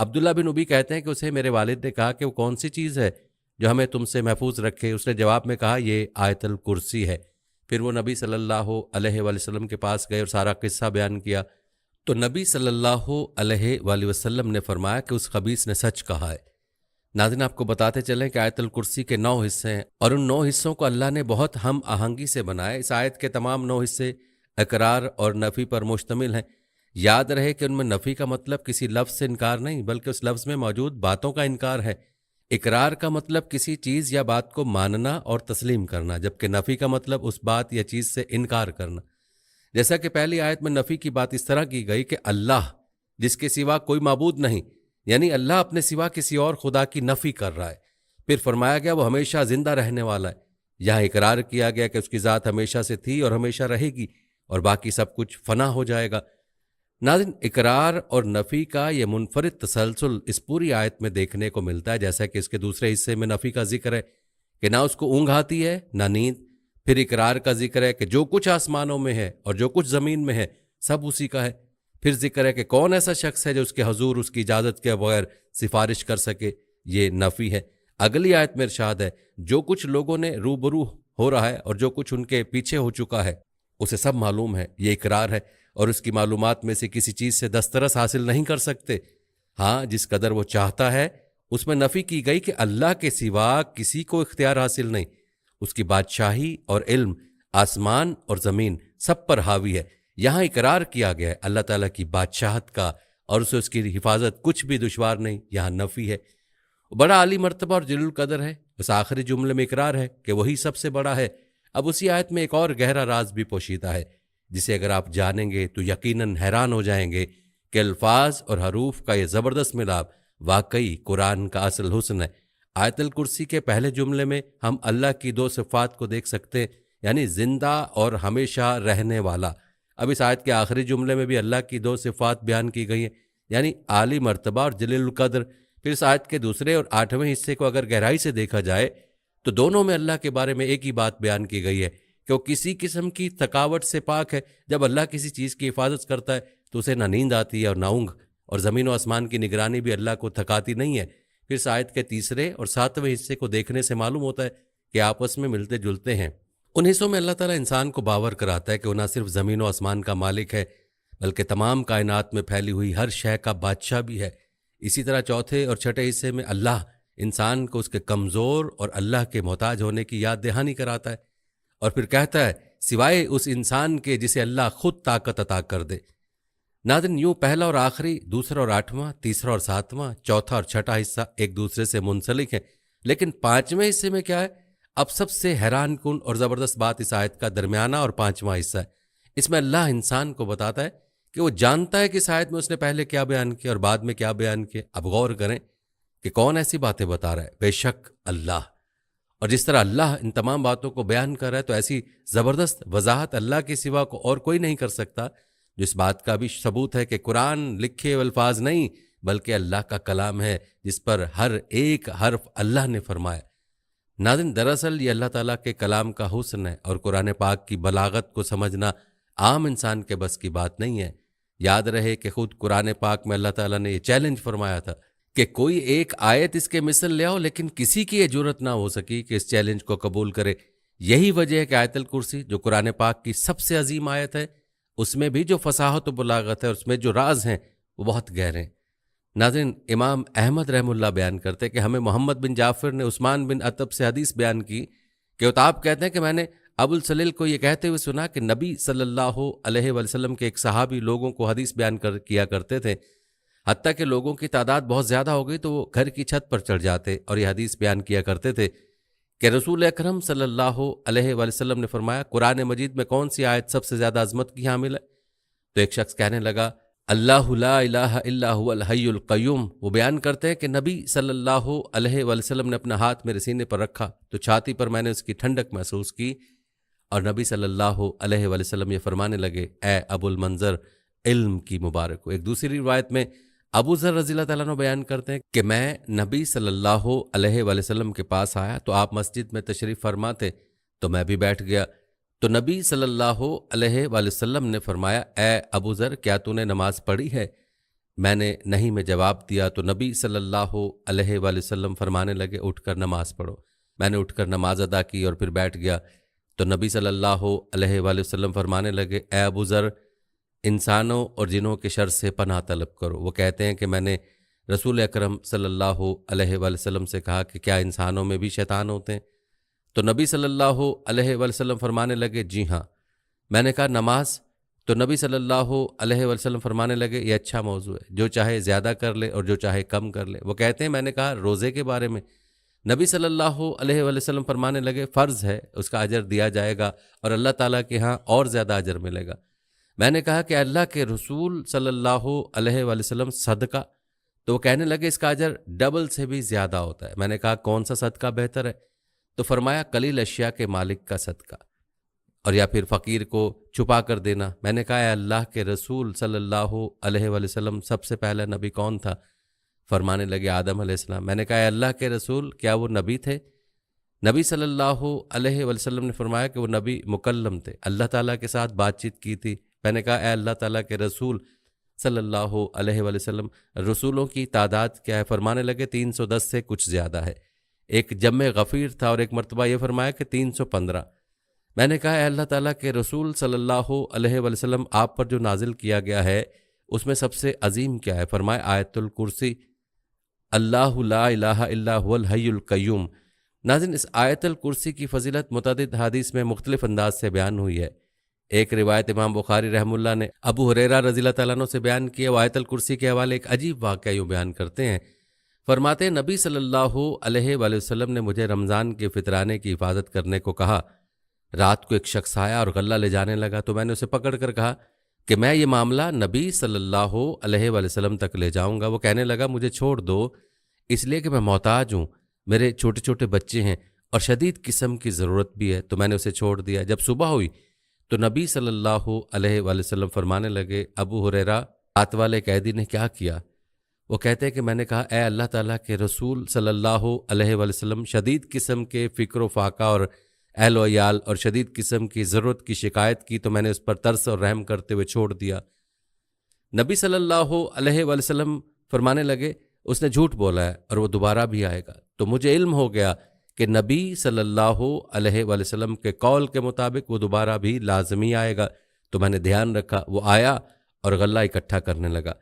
عبداللہ بن ابی کہتے ہیں کہ اسے میرے والد نے کہا کہ وہ کون سی چیز ہے جو ہمیں تم سے محفوظ رکھے؟ اس نے جواب میں کہا یہ آیت الکرسی ہے۔ پھر وہ نبی صلی اللہ علیہ وآلہ وسلم کے پاس گئے اور سارا قصہ بیان کیا تو نبی صلی اللہ علیہ وآلہ وسلم نے فرمایا کہ اس خبیث نے سچ کہا ہے۔ ناظرین، آپ کو بتاتے چلیں کہ آیت الکرسی کے 9 حصے ہیں اور ان 9 حصوں کو اللہ نے بہت ہم آہنگی سے بنایا۔ اس آیت کے تمام 9 حصے اقرار اور نفی پر مشتمل ہیں۔ یاد رہے کہ ان میں نفی کا مطلب کسی لفظ سے انکار نہیں بلکہ اس لفظ میں موجود باتوں کا انکار ہے۔ اقرار کا مطلب کسی چیز یا بات کو ماننا اور تسلیم کرنا، جبکہ نفی کا مطلب اس بات یا چیز سے انکار کرنا۔ جیسا کہ پہلی آیت میں نفی کی بات اس طرح کی گئی کہ اللہ جس کے سوا کوئی معبود نہیں، یعنی اللہ اپنے سوا کسی اور خدا کی نفی کر رہا ہے۔ پھر فرمایا گیا وہ ہمیشہ زندہ رہنے والا ہے۔ یہاں اقرار کیا گیا کہ اس کی ذات ہمیشہ سے تھی اور ہمیشہ رہے گی اور باقی سب کچھ فنا ہو جائے گا۔ ناظرین، اقرار اور نفی کا یہ منفرد تسلسل اس پوری آیت میں دیکھنے کو ملتا ہے، جیسا کہ اس کے دوسرے حصے میں نفی کا ذکر ہے کہ نہ اس کو اونگ آتی ہے نہ نیند۔ پھر اقرار کا ذکر ہے کہ جو کچھ آسمانوں میں ہے اور جو کچھ زمین میں ہے سب اسی کا ہے۔ پھر ذکر ہے کہ کون ایسا شخص ہے جو اس کے حضور اس کی اجازت کے بغیر سفارش کر سکے، یہ نفی ہے۔ اگلی آیت میں ارشاد ہے جو کچھ لوگوں نے روبرو ہو رہا ہے اور جو کچھ ان کے پیچھے ہو چکا ہے اسے سب معلوم ہے، یہ اقرار ہے، اور اس کی معلومات میں سے کسی چیز سے دسترس حاصل نہیں کر سکتے۔ ہاں، جس قدر وہ چاہتا ہے اس میں نفی کی گئی کہ اللہ کے سوا کسی کو اختیار حاصل نہیں، اس کی بادشاہی اور علم آسمان اور زمین سب پر حاوی ہے۔ یہاں اقرار کیا گیا ہے اللہ تعالیٰ کی بادشاہت کا اور اسے اس کی حفاظت کچھ بھی دشوار نہیں، یہاں نفی ہے۔ بڑا عالی مرتبہ اور جلیل القدر ہے، بس آخری جملے میں اقرار ہے کہ وہی سب سے بڑا ہے۔ اب اسی آیت میں ایک اور گہرا راز بھی پوشیدہ ہے جسے اگر آپ جانیں گے تو یقیناً حیران ہو جائیں گے کہ الفاظ اور حروف کا یہ زبردست ملاپ واقعی قرآن کا اصل حسن ہے۔ آیت الکرسی کے پہلے جملے میں ہم اللہ کی 2 صفات کو دیکھ سکتے ہیں، یعنی زندہ اور ہمیشہ رہنے والا۔ اب اس آیت کے آخری جملے میں بھی اللہ کی 2 صفات بیان کی گئی ہیں، یعنی عالی مرتبہ اور جلیل القدر۔ پھر اس آیت کے دوسرے اور 8ویں حصے کو اگر گہرائی سے دیکھا جائے تو دونوں میں اللہ کے بارے میں ایک ہی بات بیان کی گئی ہے کہ وہ کسی قسم کی تھکاوٹ سے پاک ہے۔ جب اللہ کسی چیز کی حفاظت کرتا ہے تو اسے نہ نیند آتی ہے اور نہ اونگ، اور زمین و آسمان کی نگرانی بھی اللہ کو تھکاتی نہیں ہے۔ پھر اس آیت کے تیسرے اور 7ویں حصے کو دیکھنے سے معلوم ہوتا ہے کہ آپس میں ملتے جلتے ہیں۔ ان حصوں میں اللہ تعالیٰ انسان کو باور کراتا ہے کہ وہ نہ صرف زمین و آسمان کا مالک ہے بلکہ تمام کائنات میں پھیلی ہوئی ہر شے کا بادشاہ بھی ہے۔ اسی طرح چوتھے اور چھٹے حصے میں اللہ انسان کو اس کے کمزور اور اللہ کے محتاج ہونے کی یاد دہانی کراتا ہے، اور پھر کہتا ہے سوائے اس انسان کے جسے اللہ خود طاقت عطا کر دے۔ ناظرین، یوں پہلا اور آخری، دوسرا اور 8واں، تیسرا اور 7واں، چوتھا اور چھٹا حصہ ایک دوسرے سے منسلک ہیں، لیکن 5ویں حصے میں کیا ہے؟ اب سب سے حیران کن اور زبردست بات اس آیت کا درمیانہ اور 5واں حصہ ہے۔ اس میں اللہ انسان کو بتاتا ہے کہ وہ جانتا ہے کہ اس آیت میں اس نے پہلے کیا بیان کیا اور بعد میں کیا بیان کیا۔ اب غور کریں کہ کون ایسی باتیں بتا رہا ہے؟ بے شک اللہ۔ اور جس طرح اللہ ان تمام باتوں کو بیان کر رہا ہے تو ایسی زبردست وضاحت اللہ کے سوا کو اور کوئی نہیں کر سکتا، جو اس بات کا بھی ثبوت ہے کہ قرآن لکھے الفاظ نہیں بلکہ اللہ کا کلام ہے جس پر ہر ایک حرف اللہ نے فرمایا۔ ناظرین، دراصل یہ اللہ تعالیٰ کے کلام کا حسن ہے اور قرآن پاک کی بلاغت کو سمجھنا عام انسان کے بس کی بات نہیں ہے۔ یاد رہے کہ خود قرآن پاک میں اللہ تعالیٰ نے یہ چیلنج فرمایا تھا کہ کوئی ایک آیت اس کے مثل لے آؤ، لیکن کسی کی یہ جرت نہ ہو سکی کہ اس چیلنج کو قبول کرے۔ یہی وجہ ہے کہ آیت الکرسی جو قرآن پاک کی سب سے عظیم آیت ہے، اس میں بھی جو فصاحت و بلاغت ہے، اس میں جو راز ہیں وہ بہت گہرے ہیں۔ ناظرین، امام احمد رحمہ اللہ بیان کرتے کہ ہمیں محمد بن جعفر نے عثمان بن عتب سے حدیث بیان کی کہ اتاب کہتے ہیں کہ میں نے ابو السلیل کو یہ کہتے ہوئے سنا کہ نبی صلی اللہ علیہ وسلم کے ایک صحابی لوگوں کو حدیث بیان کیا کرتے تھے، حتیٰ کہ لوگوں کی تعداد بہت زیادہ ہو گئی تو وہ گھر کی چھت پر چڑھ جاتے اور یہ حدیث بیان کیا کرتے تھے کہ رسول اکرم صلی اللہ علیہ وسلم نے فرمایا قرآن مجید میں کون سی آیت سب سے زیادہ عظمت کی حامل ہے؟ تو ایک شخص کہنے لگا اللہ لا الہ الا هو الحی القیوم۔ وہ بیان کرتے ہیں کہ نبی صلی اللہ علیہ وسلم نے اپنا ہاتھ میرے سینے پر رکھا تو چھاتی پر میں نے اس کی ٹھنڈک محسوس کی، اور نبی صلی اللہ علیہ وسلم یہ فرمانے لگے اے ابو المنظر، علم کی مبارک ہو۔ ایک دوسری روایت میں ابو ذر رضی اللہ تعالیٰ عنہ بیان کرتے ہیں کہ میں نبی صلی اللہ علیہ وسلم کے پاس آیا تو آپ مسجد میں تشریف فرما تھے تو میں بھی بیٹھ گیا، تو نبی صلی اللہ علیہ وسلم نے فرمایا اے ابو ذر، کیا تو نے نماز پڑھی ہے؟ میں نے نہیں میں جواب دیا تو نبی صلی اللہ علیہ وآلہ وسلم فرمانے لگے اٹھ کر نماز پڑھو۔ میں نے اٹھ کر نماز ادا کی اور پھر بیٹھ گیا تو نبی صلی اللہ علیہ وآلہ وسلم فرمانے لگے اے ابو ذر، انسانوں اور جنوں کے شر سے پناہ طلب کرو۔ وہ کہتے ہیں کہ میں نے رسول اکرم صلی اللہ علیہ وآلہ وسلم سے کہا کہ کیا انسانوں میں بھی شیطان ہوتے ہیں؟ تو نبی صلی اللہ علیہ وآلہ وسلم فرمانے لگے جی ہاں۔ میں نے کہا نماز؟ تو نبی صلی اللہ علیہ وآلہ وسلم فرمانے لگے یہ اچھا موضوع ہے، جو چاہے زیادہ کر لے اور جو چاہے کم کر لے۔ وہ کہتے ہیں میں نے کہا روزے کے بارے میں؟ نبی صلی اللہ علیہ وآلہ وسلم فرمانے لگے فرض ہے، اس کا اجر دیا جائے گا اور اللہ تعالیٰ کے ہاں اور زیادہ اجر ملے گا۔ میں نے کہا کہ اللہ کے رسول صلی اللہ علیہ وآلہ وسلم صدقہ؟ تو وہ کہنے لگے اس کا اجر ڈبل سے بھی زیادہ ہوتا ہے۔ میں نے کہا کون سا صدقہ بہتر ہے؟ تو فرمایا قلیل اشیاء کے مالک کا صدقہ، اور یا پھر فقیر کو چھپا کر دینا۔ میں نے کہا اے اللہ کے رسول صلی اللہ علیہ وآلہ وسلم سب سے پہلا نبی کون تھا؟ فرمانے لگے آدم علیہ السلام۔ میں نے کہا اے اللہ کے رسول کیا وہ نبی تھے؟ نبی صلی اللہ علیہ وآلہ وسلم نے فرمایا کہ وہ نبی مکلم تھے، اللہ تعالیٰ کے ساتھ بات چیت کی تھی۔ میں نے کہا اے اللہ تعالیٰ کے رسول صلی اللہ علیہ وآلہ وسلم رسولوں کی تعداد کیا ہے؟ فرمانے لگے 310 سے کچھ زیادہ ہے۔ ایک جمع غفیر تھا اور ایک مرتبہ یہ فرمایا کہ 315۔ میں نے کہا اے اللہ تعالیٰ کے رسول صلی اللہ علیہ وآلہ وسلم آپ پر جو نازل کیا گیا ہے اس میں سب سے عظیم کیا ہے؟ فرمایا آیت الکرسی، اللہ لا الہ الا هو الحی القیوم۔ ناظرین، اس آیت الکرسی کی فضیلت متعدد حدیث میں مختلف انداز سے بیان ہوئی ہے۔ ایک روایت امام بخاری رحمہ اللہ نے ابو ہریرہ رضی اللہ تعالیٰ عنہ سے بیان کی ہے۔ وہ آیت الکرسی کے حوالے ایک عجیب واقعہ یوں بیان کرتے ہیں، فرماتے ہیں نبی صلی اللہ علیہ وآلہ وسلم نے مجھے رمضان کے فطرانے کی حفاظت کرنے کو کہا۔ رات کو ایک شخص آیا اور غلہ لے جانے لگا تو میں نے اسے پکڑ کر کہا کہ میں یہ معاملہ نبی صلی اللہ علیہ وآلہ وسلم تک لے جاؤں گا۔ وہ کہنے لگا مجھے چھوڑ دو، اس لیے کہ میں محتاج ہوں، میرے چھوٹے چھوٹے بچے ہیں اور شدید قسم کی ضرورت بھی ہے۔ تو میں نے اسے چھوڑ دیا۔ جب صبح ہوئی تو نبی صلی اللہ علیہ وآلہ وسلم فرمانے لگے ابو ہریرہ رات والے قیدی نے کیا کیا؟ وہ کہتے ہیں کہ میں نے کہا اے اللہ تعالیٰ کے رسول صلی اللہ علیہ وآلہ وسلم شدید قسم کے فکر و فاقہ اور اہل و عیال اور شدید قسم کی ضرورت کی شکایت کی تو میں نے اس پر ترس اور رحم کرتے ہوئے چھوڑ دیا۔ نبی صلی اللہ علیہ وآلہ وسلم فرمانے لگے اس نے جھوٹ بولا ہے اور وہ دوبارہ بھی آئے گا۔ تو مجھے علم ہو گیا کہ نبی صلی اللہ علیہ وآلہ وسلم کے قول کے مطابق وہ دوبارہ بھی لازمی آئے گا۔ تو میں نے دھیان رکھا، وہ آیا اور غلہ اکٹھا کرنے لگا۔